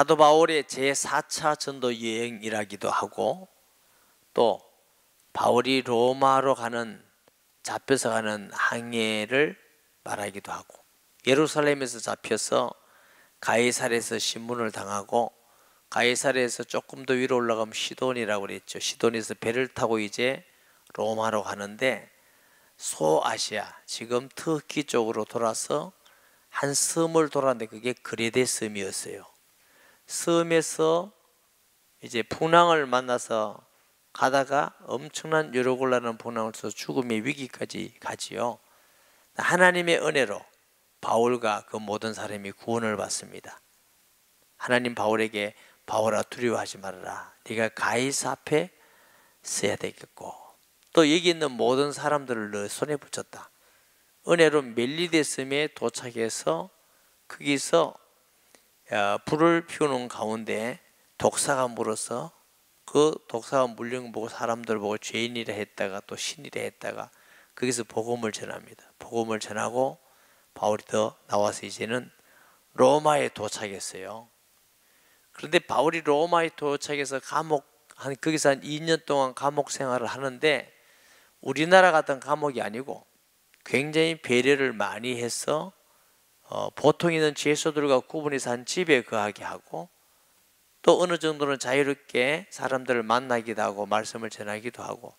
사도 바울의 제4차 전도 여행이라기도 하고, 또 바울이 로마로 가는, 잡혀서 가는 항해를 말하기도 하고, 예루살렘에서 잡혀서 가이사랴에서 신문을 당하고, 가이사랴에서 조금 더 위로 올라가면 시돈이라고 그랬죠. 시돈에서 배를 타고 이제 로마로 가는데, 소아시아, 지금 터키 쪽으로 돌아서 한 섬을 돌았는데 그게 그레데 섬이었어요. 섬에서 이제 풍랑을 만나서 가다가 엄청난 유로굴라는 풍랑을 써 죽음의 위기까지 가지요. 하나님의 은혜로 바울과 그 모든 사람이 구원을 받습니다. 하나님 바울에게, 바울아 두려워하지 말아라, 네가 가이사 앞에 서야 되겠고, 또 여기 있는 모든 사람들을 너 손에 붙였다. 은혜로 멜리데 섬에 도착해서 거기서 불을 피우는 가운데 독사가 물어서 그 독사가 물린 거 보고 사람들 보고 죄인이라 했다가 또 신이라 했다가 거기서 복음을 전합니다. 복음을 전하고 바울이 더 나와서 이제는 로마에 도착했어요. 그런데 바울이 로마에 도착해서 거기서 한 2년 동안 감옥 생활을 하는데, 우리나라 같은 감옥이 아니고 굉장히 배려를 많이 해서 보통 있는 죄수들과 구분해서 한 집에 거하게 하고, 또 어느 정도는 자유롭게 사람들을 만나기도 하고 말씀을 전하기도 하고,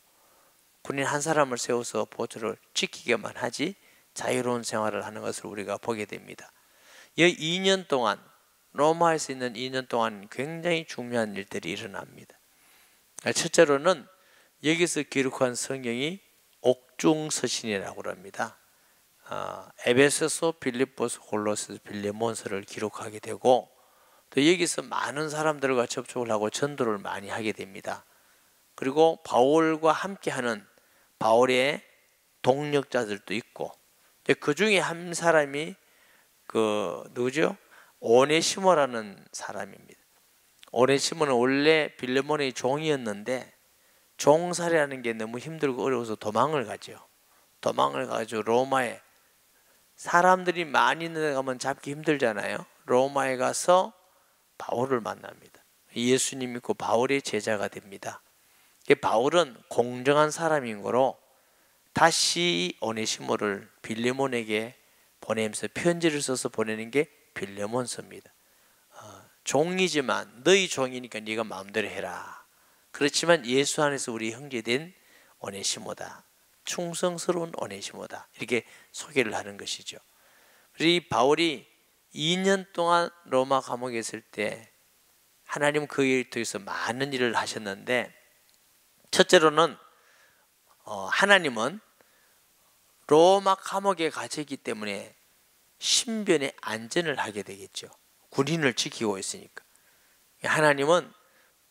군인 한 사람을 세워서 보초를 지키게만 하지 자유로운 생활을 하는 것을 우리가 보게 됩니다. 이 2년 동안, 로마에서 있는 2년 동안 굉장히 중요한 일들이 일어납니다. 첫째로는 여기서 기록한 성경이 옥중서신이라고 합니다. 에베소서, 빌립보서, 골로새, 빌레몬서를 기록하게 되고, 또 여기서 많은 사람들과 접촉을 하고 전도를 많이 하게 됩니다. 그리고 바울과 함께하는 바울의 동력자들도 있고, 그 중에 한 사람이 누구죠? 오네시모라는 사람입니다. 오네시모는 원래 빌레몬의 종이었는데 종살이라는 게 너무 힘들고 어려워서 도망을 가죠. 도망을 가지고 로마에, 사람들이 많이 있는 데 가면 잡기 힘들잖아요. 로마에 가서 바울을 만납니다. 예수님 믿고 바울의 제자가 됩니다. 바울은 공정한 사람인 거로 다시 오네시모를 빌레몬에게 보내면서 편지를 써서 보내는 게 빌레몬서입니다. 종이지만 너희 종이니까 네가 마음대로 해라. 그렇지만 예수 안에서 우리 형제된 오네시모다, 충성스러운 오네시모다, 이렇게 소개를 하는 것이죠. 그래서 이 바울이 2년 동안 로마 감옥에 있을 때 하나님 그 일을 통해서 많은 일을 하셨는데, 첫째로는 하나님은 로마 감옥에 갇혀있기 때문에 신변의 안전을 하게 되겠죠. 군인을 지키고 있으니까. 하나님은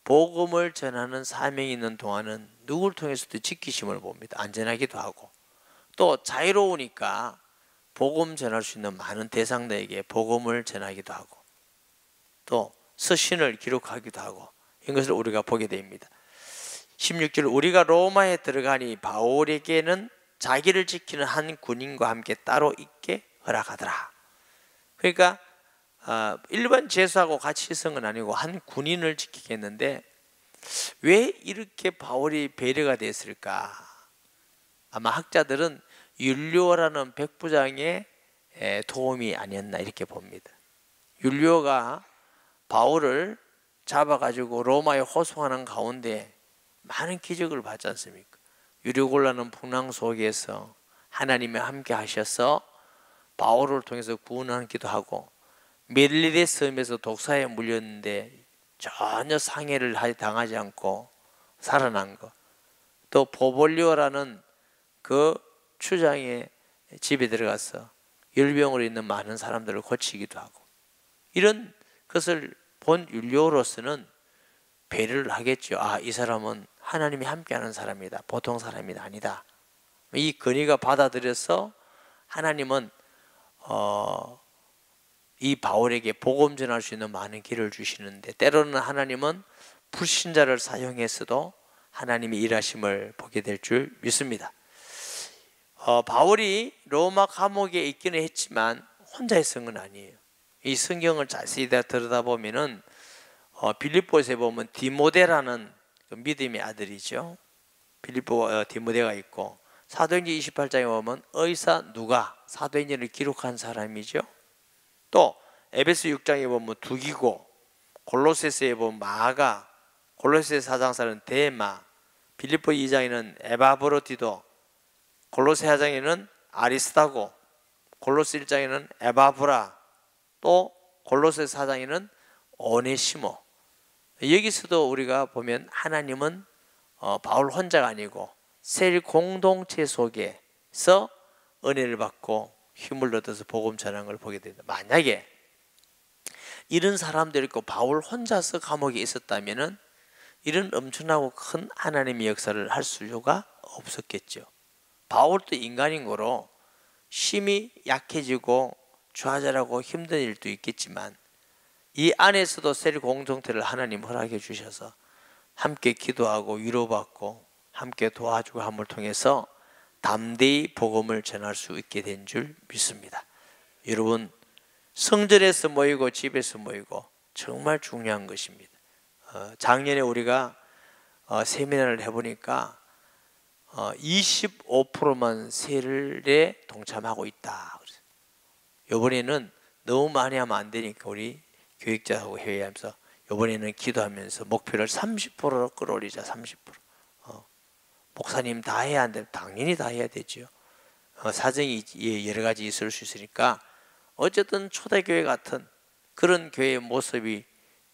복음을 전하는 사명이 있는 동안은 누구를 통해서도 지키심을 봅니다. 안전하기도 하고, 또 자유로우니까 복음 전할 수 있는 많은 대상들에게 복음을 전하기도 하고, 또 서신을 기록하기도 하고, 이것을 우리가 보게 됩니다. 16절, 우리가 로마에 들어가니 바울에게는 자기를 지키는 한 군인과 함께 따로 있게 허락하더라. 그러니까 일반 죄수하고 같이 있은 건 아니고 한 군인을 지키겠는데, 왜 이렇게 바울이 배려가 됐을까? 아마 학자들은 율리오라는 백부장의 도움이 아니었나 이렇게 봅니다. 율리오가 바울을 잡아가지고 로마에 호송하는 가운데 많은 기적을 받지 않습니까? 유리골라는 풍랑 속에서 하나님이 함께 하셔서 바울을 통해서 구원하기도 하고, 멜리데 섬에서 독사에 물렸는데 전혀 상해를 당하지 않고 살아난 것, 또 보볼리오라는 그 추장의 집에 들어가서 열병으로 있는 많은 사람들을 고치기도 하고, 이런 것을 본 율리오로서는 배려를 하겠죠. 이 사람은 하나님이 함께하는 사람이다, 보통 사람이 아니다. 이 건의가 받아들여서 하나님은 이 바울에게 복음 전할 수 있는 많은 길을 주시는데, 때로는 하나님은 불신자를 사용해서도 하나님의 일하심을 보게 될 줄 믿습니다. 바울이 로마 감옥에 있기는 했지만 혼자 있은 건 아니에요. 이 성경을 자세히 들여다보면은 빌립보서에 보면 디모데라는 그 믿음의 아들이죠. 디모데가 있고, 사도행전 28장에 보면 의사 누가 사도행전을 기록한 사람이죠. 또 에베소 6장에 보면 두기고, 골로새서에 보면 마가, 골로새 4장사는 데마, 빌립보 2장에는 에바브로디도, 골로새 4장에는 아리스타고, 골로새 1장에는 에바브라, 또 골로새 4장에는 오네시모. 여기서도 우리가 보면 하나님은 바울 혼자가 아니고 셀 공동체 속에서 은혜를 받고 힘을 얻어서 복음 전하는 걸 보게 됩니다. 만약에 이런 사람들이 있고 바울 혼자서 감옥에 있었다면은 이런 엄청나고 큰 하나님의 역사를 할 수가 없었겠죠. 바울도 인간인 거로 심히 약해지고 좌절하고 힘든 일도 있겠지만 이 안에서도 셀 공동체를 하나님 허락해 주셔서 함께 기도하고 위로받고 함께 도와주고 함을 통해서 담대히 복음을 전할 수 있게 된 줄 믿습니다. 여러분, 성전에서 모이고 집에서 모이고 정말 중요한 것입니다. 작년에 우리가 세미나를 해보니까 25%만 세례에 동참하고 있다. 이번에는 너무 많이 하면 안 되니까 우리 교육자하고 회의하면서 이번에는 기도하면서 목표를 30%로 끌어올리자. 30%. 목사님 다 해야 안 돼. 당연히 다 해야 되죠. 사정이 여러 가지 있을 수 있으니까 어쨌든 초대교회 같은 그런 교회의 모습이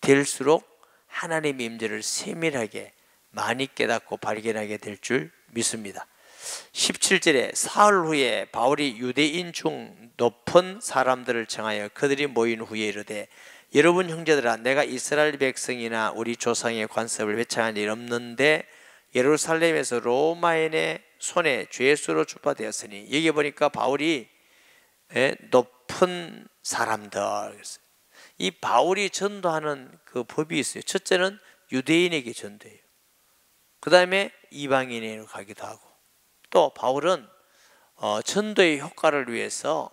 될수록 하나님의 임재를 세밀하게 많이 깨닫고 발견하게 될 줄 믿습니다. 17절에 사흘 후에 바울이 유대인 중 높은 사람들을 청하여 그들이 모인 후에 이르되 여러분 형제들아, 내가 이스라엘 백성이나 우리 조상의 관습을 회창한 일 없는데 예루살렘에서 로마인의 손에 죄수로 주파되었으니, 여기 보니까 바울이 높은 사람들, 이 바울이 전도하는 그 법이 있어요. 첫째는 유대인에게 전도해요. 그 다음에 이방인에게 가기도 하고, 또 바울은 전도의 효과를 위해서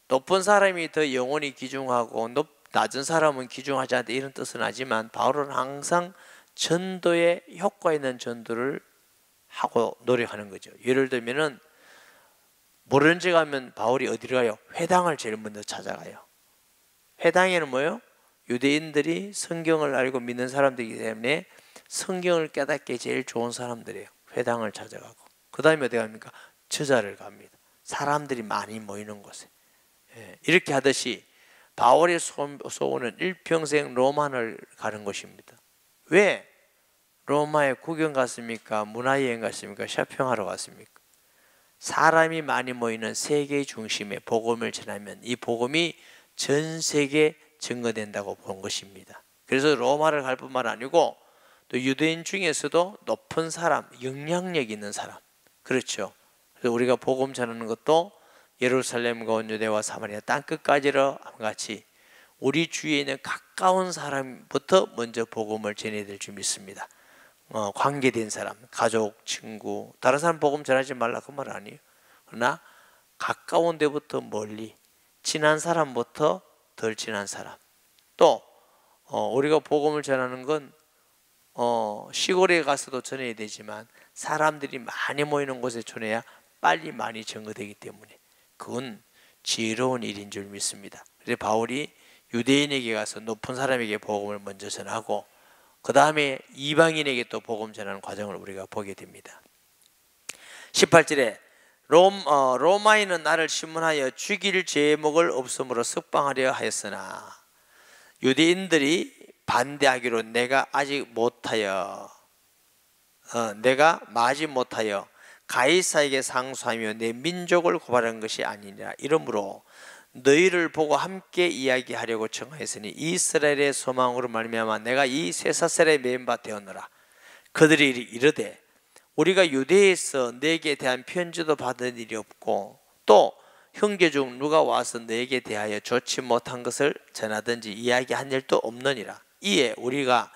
높은 사람이 더 영혼이 귀중하고 낮은 사람은 귀중하지 않다 이런 뜻은 하지만 바울은 항상 전도에 효과 있는 전도를 하고 노력하는 거죠. 예를 들면은 모르는 척 하면 바울이 어디로 가요? 회당을 제일 먼저 찾아가요. 회당에는 뭐예요? 유대인들이 성경을 알고 믿는 사람들이기 때문에 성경을 깨닫기 제일 좋은 사람들이에요. 회당을 찾아가고, 그 다음에 어디 갑니까? 저자를 갑니다. 사람들이 많이 모이는 곳에. 이렇게 하듯이 바울의 소원은 일평생 로마를 가는 것입니다. 왜 로마에 구경 갔습니까? 문화여행 갔습니까? 쇼핑하러 갔습니까? 사람이 많이 모이는 세계 중심에 복음을 전하면 이 복음이 전 세계에 증거된다고 본 것입니다. 그래서 로마를 갈 뿐만 아니고 또 유대인 중에서도 높은 사람, 영향력 있는 사람, 그렇죠. 그래서 우리가 복음 전하는 것도 예루살렘과 온 유대와 사마리아 땅끝까지로 같이 우리 주위에 있는 가까운 사람부터 먼저 복음을 전해야 될 줄 믿습니다. 관계된 사람, 가족, 친구, 다른 사람 복음 전하지 말라 그 말 아니에요. 그러나 가까운 데부터 멀리, 친한 사람부터 덜 친한 사람, 또 우리가 복음을 전하는 건 시골에 가서도 전해야 되지만 사람들이 많이 모이는 곳에 전해야 빨리 많이 증거되기 때문에 그건 지혜로운 일인 줄 믿습니다. 그래서 바울이 유대인에게 가서 높은 사람에게 복음을 먼저 전하고 그 다음에 이방인에게 또 복음 전하는 과정을 우리가 보게 됩니다. 18절에 로마인은 나를 신문하여 죽일 제목을 없음으로 석방하려 하였으나 유대인들이 반대하기로 내가 마지 못하여 가이사에게 상소하며 내 민족을 고발한 것이 아니니라. 이러므로 너희를 보고 함께 이야기하려고 청하였으니 이스라엘의 소망으로 말미암아 내가 이 쇠사슬에 매인 바 되었노라. 그들이 이르되 우리가 유대에서 너에게 대한 편지도 받은 일이 없고 또 형제 중 누가 와서 너에게 대하여 좋지 못한 것을 전하든지 이야기한 일도 없느니라. 이에 우리가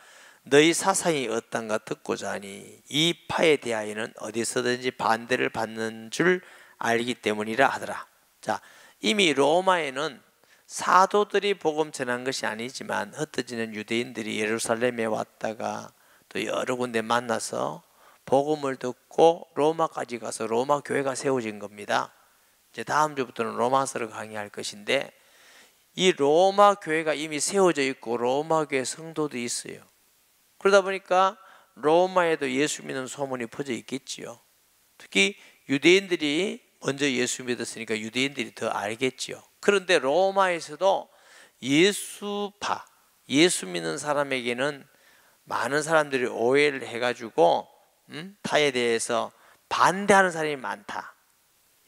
너희 사상이 어떤가 듣고자 하니 이 파에 대하여는 어디서든지 반대를 받는 줄 알기 때문이라 하더라. 자, 이미 로마에는 사도들이 복음 전한 것이 아니지만 흩어지는 유대인들이 예루살렘에 왔다가 또 여러 군데 만나서 복음을 듣고 로마까지 가서 로마 교회가 세워진 겁니다. 이제 다음 주부터는 로마서를 강의할 것인데, 이 로마 교회가 이미 세워져 있고 로마 교회 성도도 있어요. 그러다 보니까 로마에도 예수 믿는 소문이 퍼져 있겠지요. 특히 유대인들이 먼저 예수 믿었으니까 유대인들이 더 알겠지요. 그런데 로마에서도 예수파, 예수 믿는 사람에게는 많은 사람들이 오해를 해가지고 타에 대해서 반대하는 사람이 많다.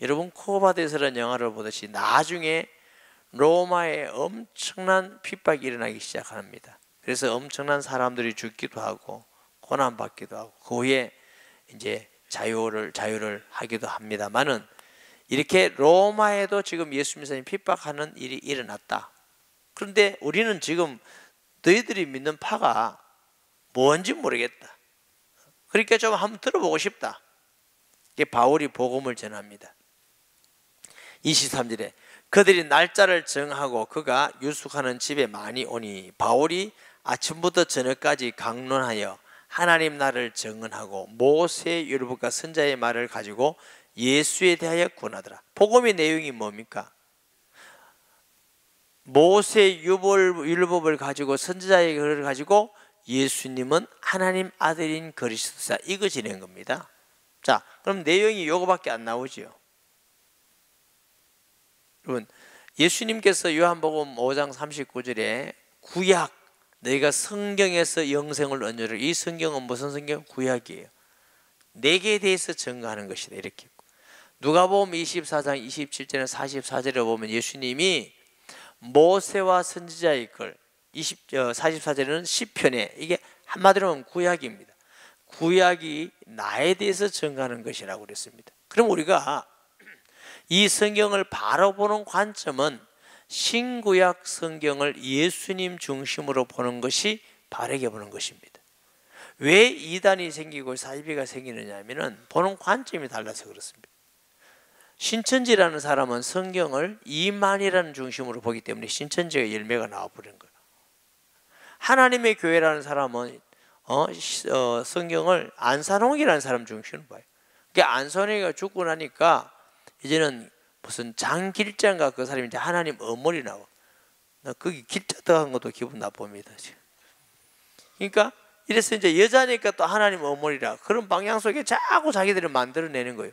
여러분 코바드에서는 영화를 보듯이 나중에 로마에 엄청난 핍박이 일어나기 시작합니다. 그래서 엄청난 사람들이 죽기도 하고 고난받기도 하고 그 후에 이제 자유를 하기도 합니다만은, 이렇게 로마에도 지금 예수 믿는 사람이 핍박하는 일이 일어났다. 그런데 우리는 지금 너희들이 믿는 파가 뭔지 모르겠다. 그러니까 좀 한번 들어보고 싶다. 이게 바울이 복음을 전합니다. 23절에 그들이 날짜를 정하고 그가 유숙하는 집에 많이 오니 바울이 아침부터 저녁까지 강론하여 하나님 나라를 증언하고 모세의 율법과 선자의 말을 가지고 예수에 대하여 구원하더라. 복음의 내용이 뭡니까? 모세의 율법을 가지고 선지자의 글을 가지고 예수님은 하나님 아들인 그리스도사, 이거 지낸 겁니다. 자, 그럼 내용이 요거밖에 안 나오지요. 여러분, 예수님께서 요한복음 5장 39절에 구약, 너희가 성경에서 영생을 얻으라. 이 성경은 무슨 성경? 구약이에요. 내게 대해서 증거하는 것이다, 이렇게. 누가복음 24장 27절에 44절에 보면 예수님이 모세와 선지자의 글, 44절에는 시편에, 이게 한마디로 하면 구약입니다. 구약이 나에 대해서 증거하는 것이라고 그랬습니다. 그럼 우리가 이 성경을 바로 보는 관점은 신구약 성경을 예수님 중심으로 보는 것이 바르게 보는 것입니다. 왜 이단이 생기고 사이비가 생기느냐 하면은 보는 관점이 달라서 그렇습니다. 신천지라는 사람은 성경을 이만이라는 중심으로 보기 때문에 신천지가 열매가 나와버린 거예요. 하나님의 교회라는 사람은 성경을 안산홍이라는 사람 중심으로 봐요. 그러니까 안산홍이가 죽고 나니까 이제는 무슨 장길자인가 그 사람이 이제 하나님 어머니 나와. 나 거기 길자 들어간 것도 기분 나쁩니다. 그러니까 이래서 이제 여자니까 또 하나님 어머니라, 그런 방향 속에 자꾸 자기들이 만들어내는 거예요.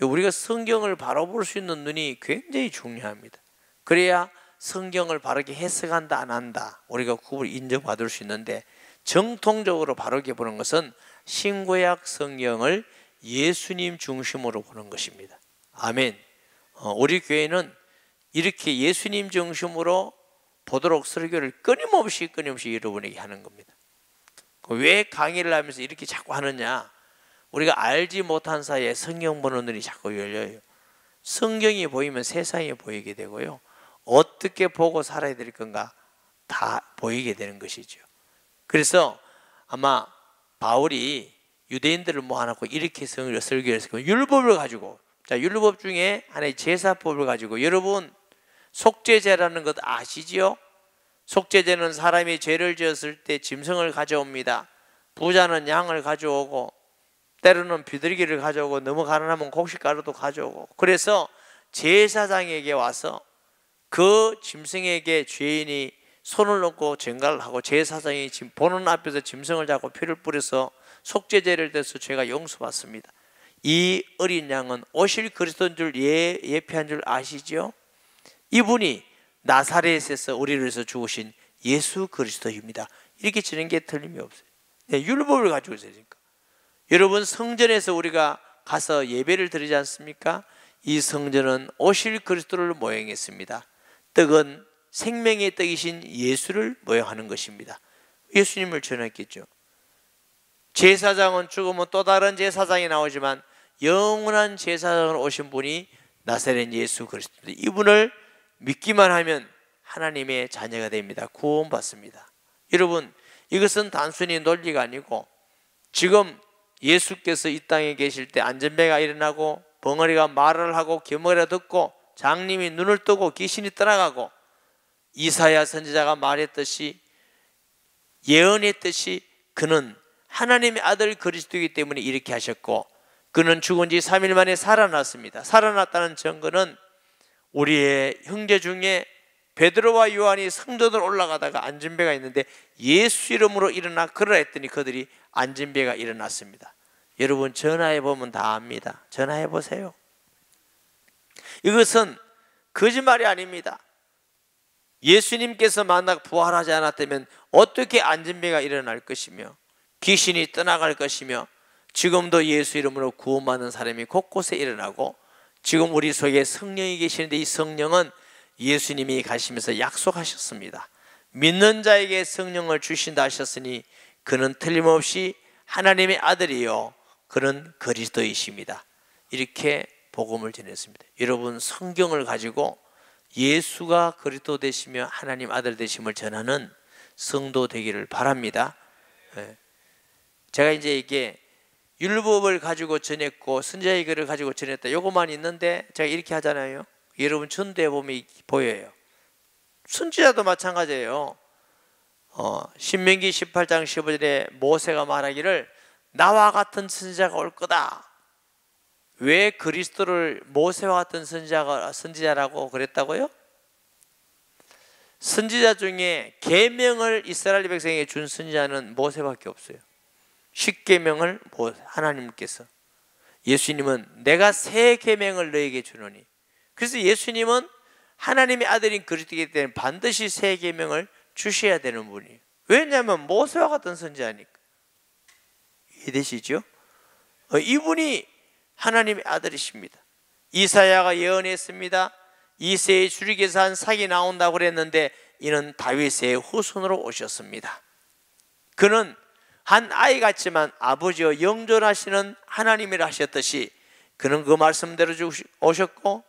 우리가 성경을 바로 볼 수 있는 눈이 굉장히 중요합니다. 그래야 성경을 바르게 해석한다 안 한다 우리가 구분을 인정받을 수 있는데, 정통적으로 바르게 보는 것은 신구약 성경을 예수님 중심으로 보는 것입니다. 아멘. 우리 교회는 이렇게 예수님 중심으로 보도록 설교를 끊임없이 여러분에게 하는 겁니다. 왜 강의를 하면서 이렇게 자꾸 하느냐? 우리가 알지 못한 사이에 성경 보는 눈이 자꾸 열려요. 성경이 보이면 세상이 보이게 되고요, 어떻게 보고 살아야 될 건가 다 보이게 되는 것이죠. 그래서 아마 바울이 유대인들을 모아놓고 이렇게 설교를 했어요. 율법을 가지고, 자, 율법 중에 하나의 제사법을 가지고, 여러분 속죄제라는 것 아시지요? 속죄제는 사람이 죄를 지었을 때 짐승을 가져옵니다. 부자는 양을 가져오고 때로는 비둘기를 가져오고 너무 가난하면 곡식가루도 가져오고, 그래서 제사장에게 와서 그 짐승에게 죄인이 손을 놓고 전가를 하고 제사장이 보는 앞에서 짐승을 잡고 피를 뿌려서 속죄제를 대서 죄가 용서받습니다. 이 어린 양은 오실 그리스도인 줄 예표한 줄 아시죠? 이분이 나사렛에서 우리를 위해서 죽으신 예수 그리스도입니다. 이렇게 지는 게 틀림이 없어요. 네, 율법을 가지고 있으니까. 여러분 성전에서 우리가 가서 예배를 드리지 않습니까? 이 성전은 오실 그리스도를 모형했습니다. 떡은 생명의 떡이신 예수를 모형하는 것입니다. 예수님을 전했겠죠. 제사장은 죽으면 또 다른 제사장이 나오지만 영원한 제사장으로 오신 분이 나사렛 예수 그리스도, 이분을 믿기만 하면 하나님의 자녀가 됩니다. 구원받습니다. 여러분 이것은 단순히 논리가 아니고, 지금 예수께서 이 땅에 계실 때 안전병가 일어나고 벙어리가 말을 하고 기머리가 듣고 장님이 눈을 뜨고 귀신이 떠나가고, 이사야 선지자가 말했듯이, 예언했듯이 그는 하나님의 아들 그리스도이기 때문에 이렇게 하셨고, 그는 죽은 지 3일 만에 살아났습니다. 살아났다는 증거는 우리의 형제 중에 베드로와 요한이 성전으로 올라가다가 안진배가 있는데 예수 이름으로 일어나 걸으라 했더니 그들이 안진배가 일어났습니다. 여러분 전화해 보면 다 압니다. 전화해 보세요. 이것은 거짓말이 아닙니다. 예수님께서 만약 부활하지 않았다면 어떻게 안진배가 일어날 것이며 귀신이 떠나갈 것이며, 지금도 예수 이름으로 구원받는 사람이 곳곳에 일어나고, 지금 우리 속에 성령이 계시는데 이 성령은 예수님이 가시면서 약속하셨습니다. 믿는 자에게 성령을 주신다 하셨으니 그는 틀림없이 하나님의 아들이요 그는 그리스도이십니다. 이렇게 복음을 전했습니다. 여러분 성경을 가지고 예수가 그리스도 되시며 하나님 아들 되심을 전하는 성도 되기를 바랍니다. 제가 이제 이게 율법을 가지고 전했고 선지자의 글을 가지고 전했다, 요것만 있는데 제가 이렇게 하잖아요. 여러분 전도해 보면 보여요. 선지자도 마찬가지예요. 신명기 18장 15절에 모세가 말하기를 나와 같은 선지자가 올 거다. 왜 그리스도를 모세와 같은 선지자라고 그랬다고요? 선지자 중에 계명을 이스라엘 백성에게 준 선지자는 모세밖에 없어요. 10계명을 하나님께서, 예수님은 내가 새 계명을 너에게 주노니, 그래서 예수님은 하나님의 아들인 그리스도이기 때문에 반드시 새 계명을 주셔야 되는 분이에요. 왜냐하면 모세와 같은 선지자니까. 이해되시죠? 이분이 하나님의 아들이십니다. 이사야가 예언했습니다. 이새의 줄기에서 한 삭이 나온다고 그랬는데 이는 다윗의 후손으로 오셨습니다. 그는 한 아이 같지만 아버지와 영존하시는 하나님이라 하셨듯이 그는 그 말씀대로 오셨고,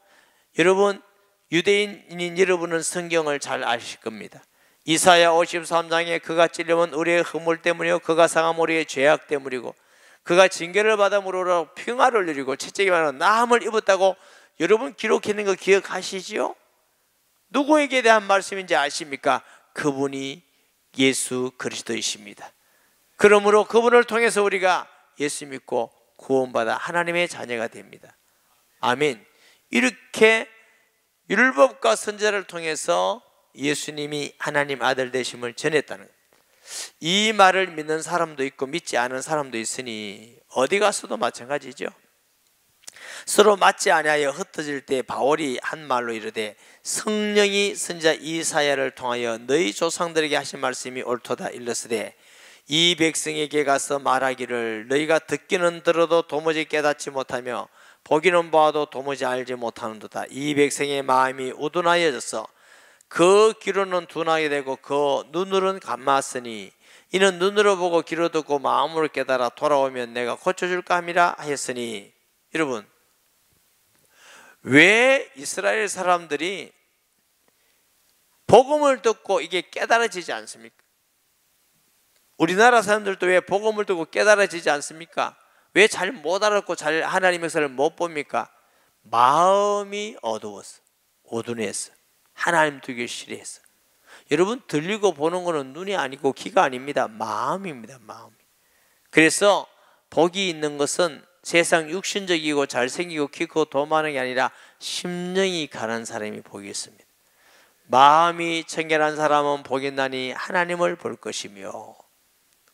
여러분 유대인인 여러분은 성경을 잘 아실 겁니다. 이사야 53장에 그가 찔림은 우리의 허물 때문이요 그가 상함 우리의 죄악 때문이고 그가 징계를 받음으로 평화를 누리고 채찍이만한 나음을 입었다고 여러분 기록했는 거 기억하시지요? 누구에게 대한 말씀인지 아십니까? 그분이 예수 그리스도이십니다. 그러므로 그분을 통해서 우리가 예수 믿고 구원받아 하나님의 자녀가 됩니다. 아멘. 이렇게 율법과 선지자를 통해서 예수님이 하나님 아들 되심을 전했다는 거예요. 이 말을 믿는 사람도 있고 믿지 않은 사람도 있으니 어디 가서도 마찬가지죠. 서로 맞지 아니하여 흩어질 때 바울이 한 말로 이르되 성령이 선지자 이사야를 통하여 너희 조상들에게 하신 말씀이 옳도다 일렀으되 이 백성에게 가서 말하기를 너희가 듣기는 들어도 도무지 깨닫지 못하며 보기는 보아도 도무지 알지 못하는도다. 이 백성의 마음이 우둔하여져서 그 귀로는 둔하게 되고 그 눈으로는 감았으니 이는 눈으로 보고 귀로 듣고 마음으로 깨달아 돌아오면 내가 고쳐줄까 함이라 하였으니, 여러분 왜 이스라엘 사람들이 복음을 듣고 이게 깨달아지지 않습니까? 우리나라 사람들도 왜 복음을 듣고 깨달아지지 않습니까? 왜 잘 못 알았고 잘 하나님의 역사를 못 봅니까? 마음이 어두웠어, 어두웠어. 하나님 두기 싫어했어. 여러분 들리고 보는 것은 눈이 아니고 귀가 아닙니다. 마음입니다. 마음. 그래서 복이 있는 것은 세상 육신적이고 잘생기고 키 크고 돈 많은 게 아니라 심령이 가난 사람이 복이 있습니다. 마음이 청결한 사람은 복이 있나니 하나님을 볼 것이며.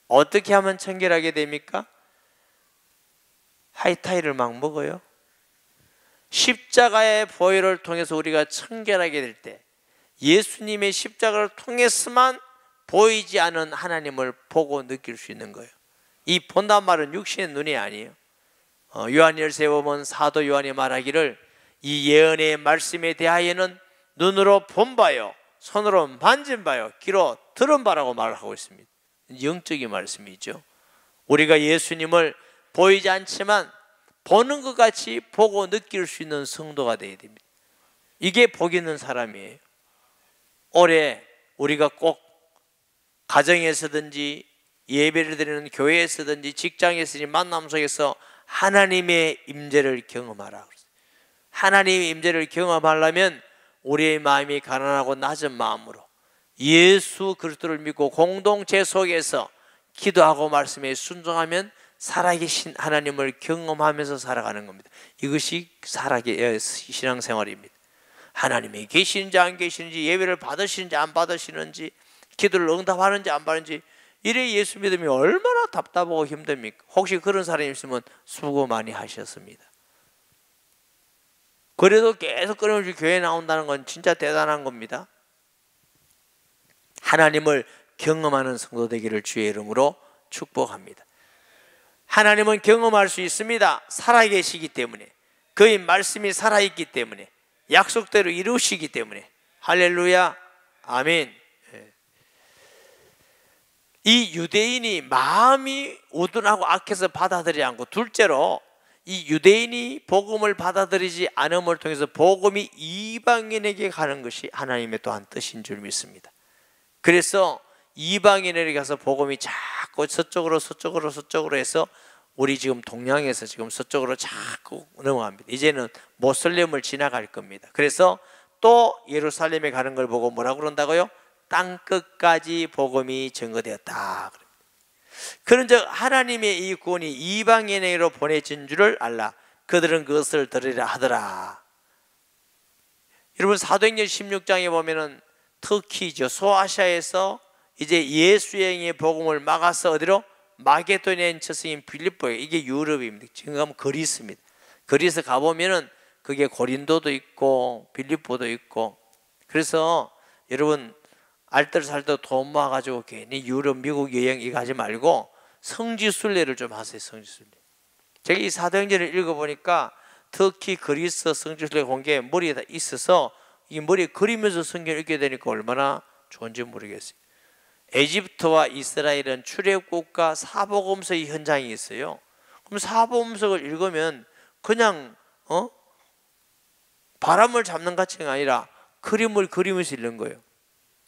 어떻게 하면 청결하게 됩니까? 하이타이를 막 먹어요. 십자가의 보혈을 통해서 우리가 청결하게 될 때 예수님의 십자가를 통해서만 보이지 않은 하나님을 보고 느낄 수 있는 거예요. 이 본단 말은 육신의 눈이 아니에요. 요한일서에 보면 사도 요한이 말하기를 이 예언의 말씀에 대하여는 눈으로 본 바요 손으로 만진 바요 귀로 들은 바라고 말하고 있습니다. 영적인 말씀이죠. 우리가 예수님을 보이지 않지만 보는 것 같이 보고 느낄 수 있는 성도가 되어야 됩니다. 이게 복 있는 사람이에요. 올해 우리가 꼭 가정에서든지 예배를 드리는 교회에서든지 직장에서든지 만남 속에서 하나님의 임재를 경험하라. 하나님의 임재를 경험하려면 우리의 마음이 가난하고 낮은 마음으로 예수 그리스도를 믿고 공동체 속에서 기도하고 말씀에 순종하면 살아계신 하나님을 경험하면서 살아가는 겁니다. 이것이 신앙생활입니다. 하나님이 계시는지 안 계시는지, 예배를 받으시는지 안 받으시는지, 기도를 응답하는지 안 받는지, 이래 예수 믿음이 얼마나 답답하고 힘듭니까? 혹시 그런 사람이 있으면 수고 많이 하셨습니다. 그래도 계속 끊임없이 교회에 나온다는 건 진짜 대단한 겁니다. 하나님을 경험하는 성도 되기를 주의 이름으로 축복합니다. 하나님은 경험할 수 있습니다. 살아계시기 때문에, 그의 말씀이 살아있기 때문에, 약속대로 이루시기 때문에. 할렐루야, 아멘. 이 유대인이 마음이 우둔하고 악해서 받아들이지 않고, 둘째로 이 유대인이 복음을 받아들이지 않음을 통해서 복음이 이방인에게 가는 것이 하나님의 또한 뜻인 줄 믿습니다. 그래서 이방인에게 가서 복음이 자꾸 서쪽으로 해서 우리 지금 동양에서 지금 서쪽으로 자꾸 넘어갑니다. 이제는 모슬렘을 지나갈 겁니다. 그래서 또 예루살렘에 가는 걸 보고 뭐라고 그런다고요? 땅끝까지 복음이 증거되었다. 그런즉 하나님의 이 구원이 이방인에게로 보내진 줄을 알라. 그들은 그것을 들으리라 하더라. 여러분, 사도행전 16장에 보면은 특히 소아시아에서 이제 예수행의 복음을 막아서 어디로? 마게도니아에 처서인 빌립보에, 이게 유럽입니다. 지금 가면 그리스입니다. 그리스 가보면은 그게 고린도도 있고 빌립보도 있고. 그래서 여러분, 알뜰살뜰 돈 모아가지고 괜히 유럽, 미국 여행 이거 하지 말고 성지순례를 좀 하세요. 성지순례. 제가 이 사도행전을 읽어보니까 특히 그리스 성지순례 본 게 머리에 다 있어서 이 머리에 그리면서 성경을 읽게 되니까 얼마나 좋은지 모르겠어요. 에집트와 이스라엘은 출애굽과 사복음서의 현장이 있어요. 그럼 사복음서를 읽으면 그냥 바람을 잡는 가치가 아니라 그림을 그리면서 읽는 거예요.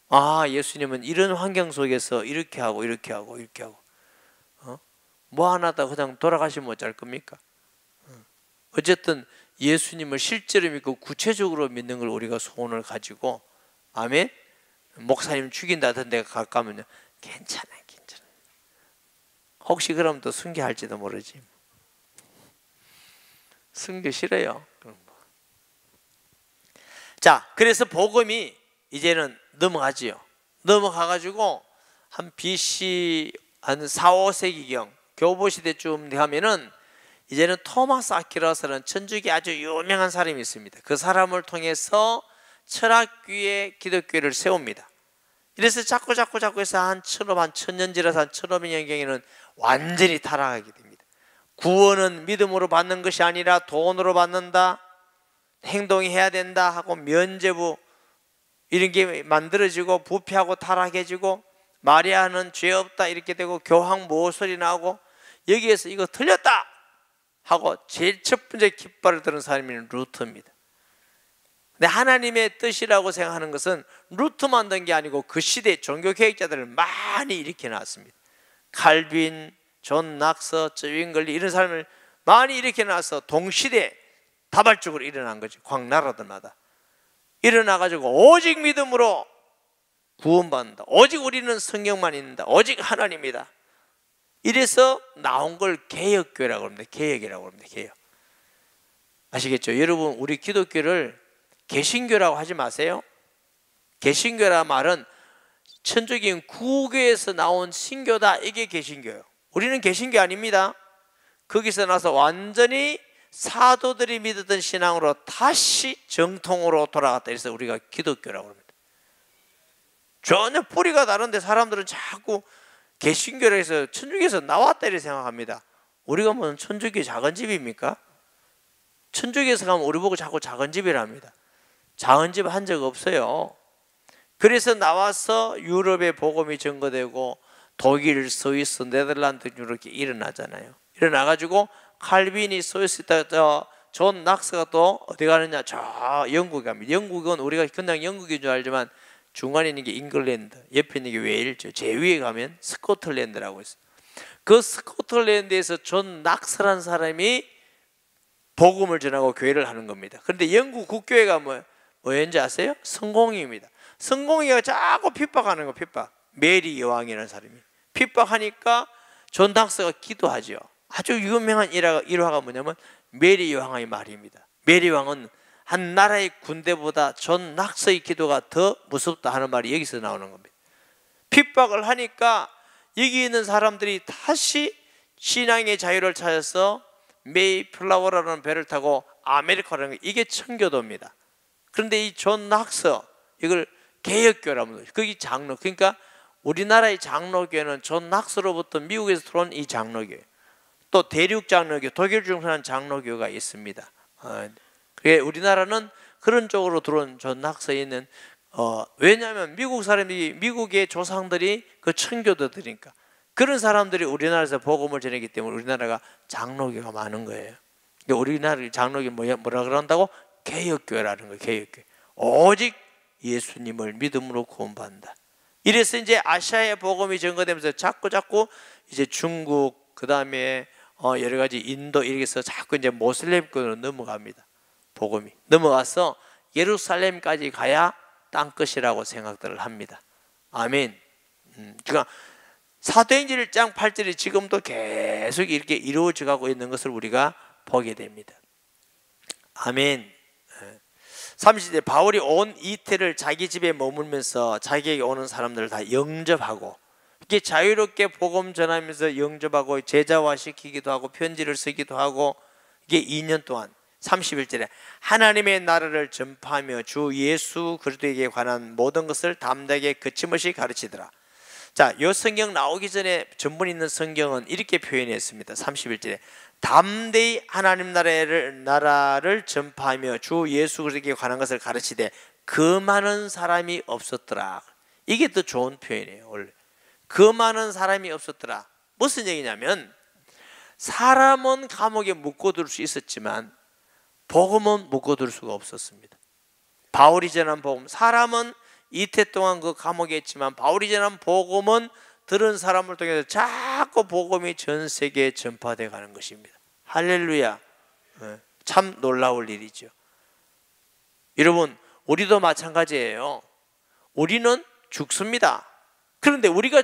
아, 예수님은 이런 환경 속에서 이렇게 하고 이렇게 하고 이렇게 하고 뭐 하나다 그냥 돌아가시면 어쩔 겁니까? 어쨌든 예수님을 실제로 믿고 구체적으로 믿는 걸 우리가 소원을 가지고, 아멘. 목사님 죽인다던 데가 가까우면 괜찮아요. 혹시 그럼 또 순교할지도 모르지. 순교 싫어요. 자, 그래서 복음이 이제는 넘어가지요. 넘어가가지고 한 BC 한 4, 5세기경 교보시대쯤 되면은 이제는 토마스 아퀴나스라는 천주교 아주 유명한 사람이 있습니다. 그 사람을 통해서 철학교의 기독교를 세웁니다. 이래서 자꾸 해서 한 1000년지라서 한 1500년경에는 완전히 타락하게 됩니다. 구원은 믿음으로 받는 것이 아니라 돈으로 받는다, 행동해야 된다 하고 면죄부 이런 게 만들어지고 부패하고 타락해지고 마리아는 죄 없다 이렇게 되고 교황 모쏠이 나오고, 여기에서 이거 틀렸다 하고 제일 첫 번째 깃발을 들은 사람이 루터입니다. 근데 하나님의 뜻이라고 생각하는 것은 루터만 든 게 아니고 그 시대 종교개혁자들을 많이 일으켜 놨습니다. 칼빈, 존 낙서, 쯔윙글리 이런 사람을 많이 일으켜 놔서 동시대 다발적으로 일어난 거지. 각 나라들마다 일어나가지고 오직 믿음으로 구원받는다, 오직 우리는 성경만 읽는다, 오직 하나님이다, 이래서 나온 걸 개혁교회라고 합니다. 개혁이라고 합니다. 개혁. 아시겠죠? 여러분, 우리 기독교를 개신교라고 하지 마세요. 개신교라 말은 천주교인 구교에서 나온 신교다, 이게 개신교예요. 우리는 개신교 아닙니다. 거기서 나서 완전히 사도들이 믿었던 신앙으로 다시 정통으로 돌아갔다. 그래서 우리가 기독교라고 합니다. 전혀 뿌리가 다른데 사람들은 자꾸 개신교라 해서 천주교에서 나왔다 이렇게 생각합니다. 우리가 무슨 천주교 작은 집입니까? 천주교에서 가면 우리 보고 자꾸 작은 집이랍니다. 작은 집 한 적 없어요. 그래서 나와서 유럽에 복음이 전거되고 독일, 스위스, 네덜란드 이렇게 일어나잖아요. 일어나가지고 칼빈이 스위스 있다가 존 낙스가 또 어디 가느냐, 저 영국에 갑니다. 영국은 우리가 그냥 영국인 줄 알지만 중간에 있는 게 잉글랜드, 옆에 있는 게 웨일즈, 제위에 가면 스코틀랜드라고 있어요. 그 스코틀랜드에서 존 낙스라는 사람이 복음을 전하고 교회를 하는 겁니다. 그런데 영국 국교회가 뭐였는지 아세요? 성공회입니다. 성공회가 자꾸 핍박하는 거, 핍박. 메리 여왕이라는 사람이 핍박하니까 존 낙서가 기도하죠. 아주 유명한 일화가 뭐냐면 메리 여왕의 말입니다. 메리 왕은 한 나라의 군대보다 존 낙서의 기도가 더 무섭다 하는 말이 여기서 나오는 겁니다. 핍박을 하니까 여기 있는 사람들이 다시 신앙의 자유를 찾아서 메이플라워라는 배를 타고 아메리카라는 거, 이게 청교도입니다. 그런데 이 존 낙서, 이걸 개혁교라면 거기 장로, 그러니까 우리나라의 장로교는 존 낙서로부터 미국에서 들어온 이 장로교, 또 대륙 장로교, 독일 중심한 장로교가 있습니다. 그게 우리나라는 그런 쪽으로 들어온 존 낙서에 있는 왜냐하면 미국 사람이, 미국의 조상들이 그 청교도들이니까 그런 사람들이 우리나라에서 복음을 전했기 때문에 우리나라가 장로교가 많은 거예요. 그러니까 우리나라 장로교 뭐라 그런다고? 개혁교회라는 거예요. 개혁교회. 오직 예수님을 믿음으로 구원받는다. 이래서 이제 아시아의 복음이 전거되면서 자꾸 이제 중국, 그 다음에 여러 가지 인도 이렇게 해서 자꾸 이제 모슬렘권으로 넘어갑니다. 복음이 넘어가서 예루살렘까지 가야 땅끝이라고 생각들을 합니다. 아멘. 그러니까 사도행전 1장 8절이 지금도 계속 이렇게 이루어져 가고 있는 것을 우리가 보게 됩니다. 아멘. 30절 바울이 온 이태를 자기 집에 머물면서 자기에게 오는 사람들을 다 영접하고 이렇게 자유롭게 복음 전하면서 영접하고 제자화시키기도 하고 편지를 쓰기도 하고 이게 2년 동안 31절에 하나님의 나라를 전파하며 주 예수 그리스도에게 관한 모든 것을 담대하게 거침없이 가르치더라. 자, 이 성경 나오기 전에 전문 있는 성경은 이렇게 표현했습니다. 31절에 담대히 하나님 나라를 전파하며 주 예수 그리스도에게 관한 것을 가르치되 그 많은 사람이 없었더라. 이게 더 좋은 표현이에요. 원래 그 많은 사람이 없었더라. 무슨 얘기냐면 사람은 감옥에 묶어둘 수 있었지만 복음은 묶어둘 수가 없었습니다. 바울이 전한 복음, 사람은 이태 동안 그 감옥에 있지만 바울이 전한 복음은 들은 사람을 통해서 자꾸 복음이 전 세계에 전파되어 가는 것입니다. 할렐루야. 참 놀라울 일이죠. 여러분, 우리도 마찬가지예요. 우리는 죽습니다. 그런데 우리가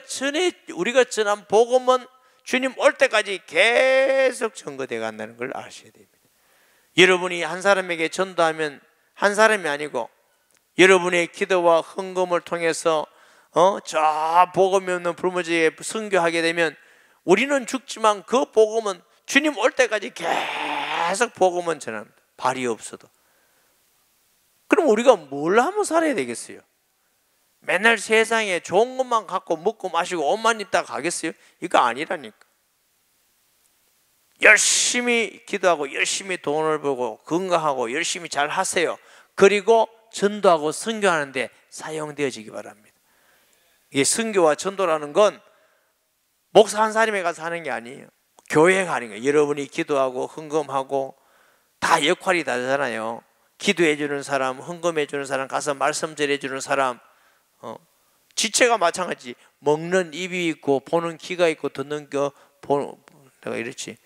전한 복음은 주님 올 때까지 계속 전거되어 간다는 걸 아셔야 됩니다. 여러분이 한 사람에게 전도하면 한 사람이 아니고 여러분의 기도와 헌금을 통해서 저 복음이 없는 불모지에 선교하게 되면 우리는 죽지만 그 복음은 주님 올 때까지 계속 복음은 전합니다. 발이 없어도. 그럼 우리가 뭘 하면 살아야 되겠어요? 맨날 세상에 좋은 것만 갖고 먹고 마시고 옷만 입다 가겠어요? 이거 아니라니까. 열심히 기도하고 열심히 돈을 벌고 건강하고 열심히 잘 하세요. 그리고 전도하고 선교하는데 사용되어지기 바랍니다. 이게 선교와 전도라는 건 목사 한 사람이 가서 하는 게 아니에요. 교회가 하는 거예요. 여러분이 기도하고 헌금하고 다 역할이 다르잖아요. 기도해 주는 사람, 헌금해 주는 사람, 가서 말씀 전해 주는 사람, 지체가 마찬가지. 먹는 입이 있고 보는 귀가 있고 듣는 내가 이렇지.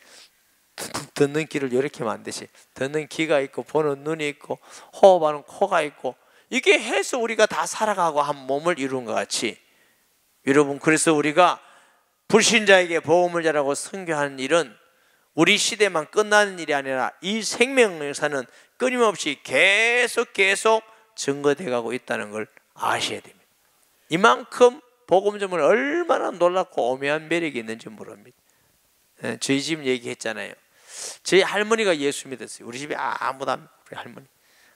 듣는 귀를 이렇게 만드시. 듣는 귀가 있고 보는 눈이 있고 호흡하는 코가 있고 이게 해서 우리가 다 살아가고 한 몸을 이룬 것 같이 여러분, 그래서 우리가 불신자에게 복음을 전하고 선교하는 일은 우리 시대만 끝나는 일이 아니라 이 생명 역사는 끊임없이 계속 증거되어 가고 있다는 걸 아셔야 됩니다. 이만큼 복음 전문은 얼마나 놀랍고 오묘한 매력이 있는지 모릅니다. 저희 집 얘기했잖아요. 저희 할머니가 예수 믿었어요. 우리 집에 아무도 안 믿어요. 우리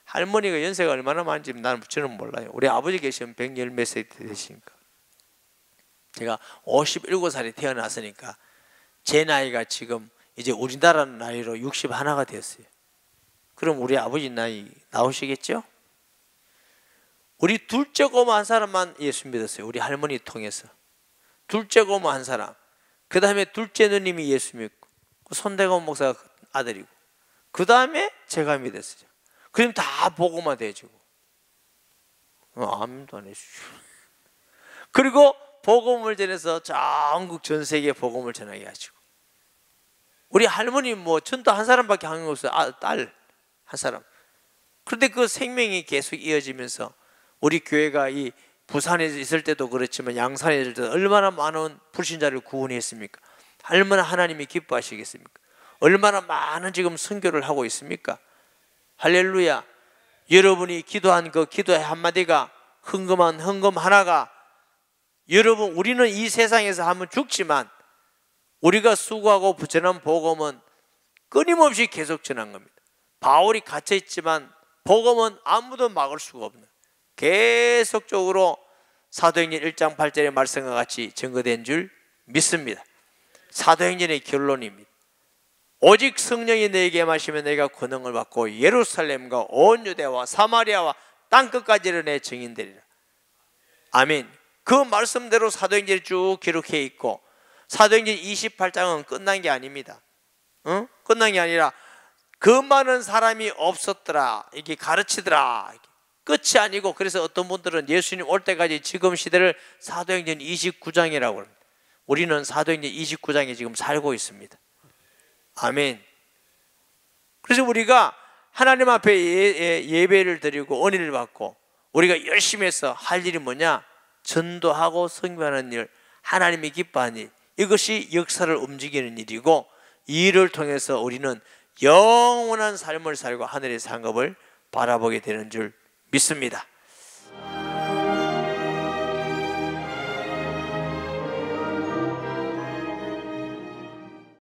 할머니가 연세가 얼마나 많은지 저는 몰라요. 우리 아버지 계시면 110 몇 세 되시니까. 제가 57살에 태어났으니까 제 나이가 지금 이제 우리나라 나이로 61가 되었어요. 그럼 우리 아버지 나이 나오시겠죠? 우리 둘째 고모 한 사람만 예수 믿었어요. 우리 할머니 통해서. 둘째 고모 한 사람. 그 다음에 둘째 누님이 예수 믿고 손대건 목사가 아들이고 그 다음에 제가 믿었어요. 그럼 다 복음화 돼지고 아무도 안 해주죠. 그리고 복음을 전해서 전국 전 세계에 복음을 전하게 하시고 우리 할머니 뭐 전도 한 사람밖에 한 게 없어요. 딸 한 사람. 그런데 그 생명이 계속 이어지면서 우리 교회가 이 부산에 있을 때도 그렇지만 양산에 있을 때도 얼마나 많은 불신자를 구원했습니까? 얼마나 하나님이 기뻐하시겠습니까? 얼마나 많은 지금 선교를 하고 있습니까? 할렐루야. 여러분이 기도한 그 기도의 한마디가 헌금 하나가 여러분 우리는 이 세상에서 하면 죽지만 우리가 수고하고 전한 복음은 끊임없이 계속 전한 겁니다. 바울이 갇혀 있지만 복음은 아무도 막을 수가 없는 계속적으로 사도행전 1장 8절의 말씀과 같이 증거된 줄 믿습니다. 사도행전의 결론입니다. 오직 성령이 너에게 임하시면 너희가 권능을 받고 예루살렘과 온 유대와 사마리아와 땅끝까지를 내 증인되리라. 아멘. 그 말씀대로 사도행전이 쭉 기록해 있고 사도행전 28장은 끝난 게 아닙니다. 끝난 게 아니라 그 많은 사람이 없었더라, 이게 가르치더라, 끝이 아니고, 그래서 어떤 분들은 예수님 올 때까지 지금 시대를 사도행전 29장이라고 합니다. 우리는 사도행전 29장에 지금 살고 있습니다. 아멘. 그래서 우리가 하나님 앞에 예배를 드리고 은혜를 받고 우리가 열심히 해서 할 일이 뭐냐? 전도하고 선교하는 일, 하나님이 기뻐하는 일, 이것이 역사를 움직이는 일이고, 이 일을 통해서 우리는 영원한 삶을 살고 하늘의 상급을 바라보게 되는 줄 믿습니다.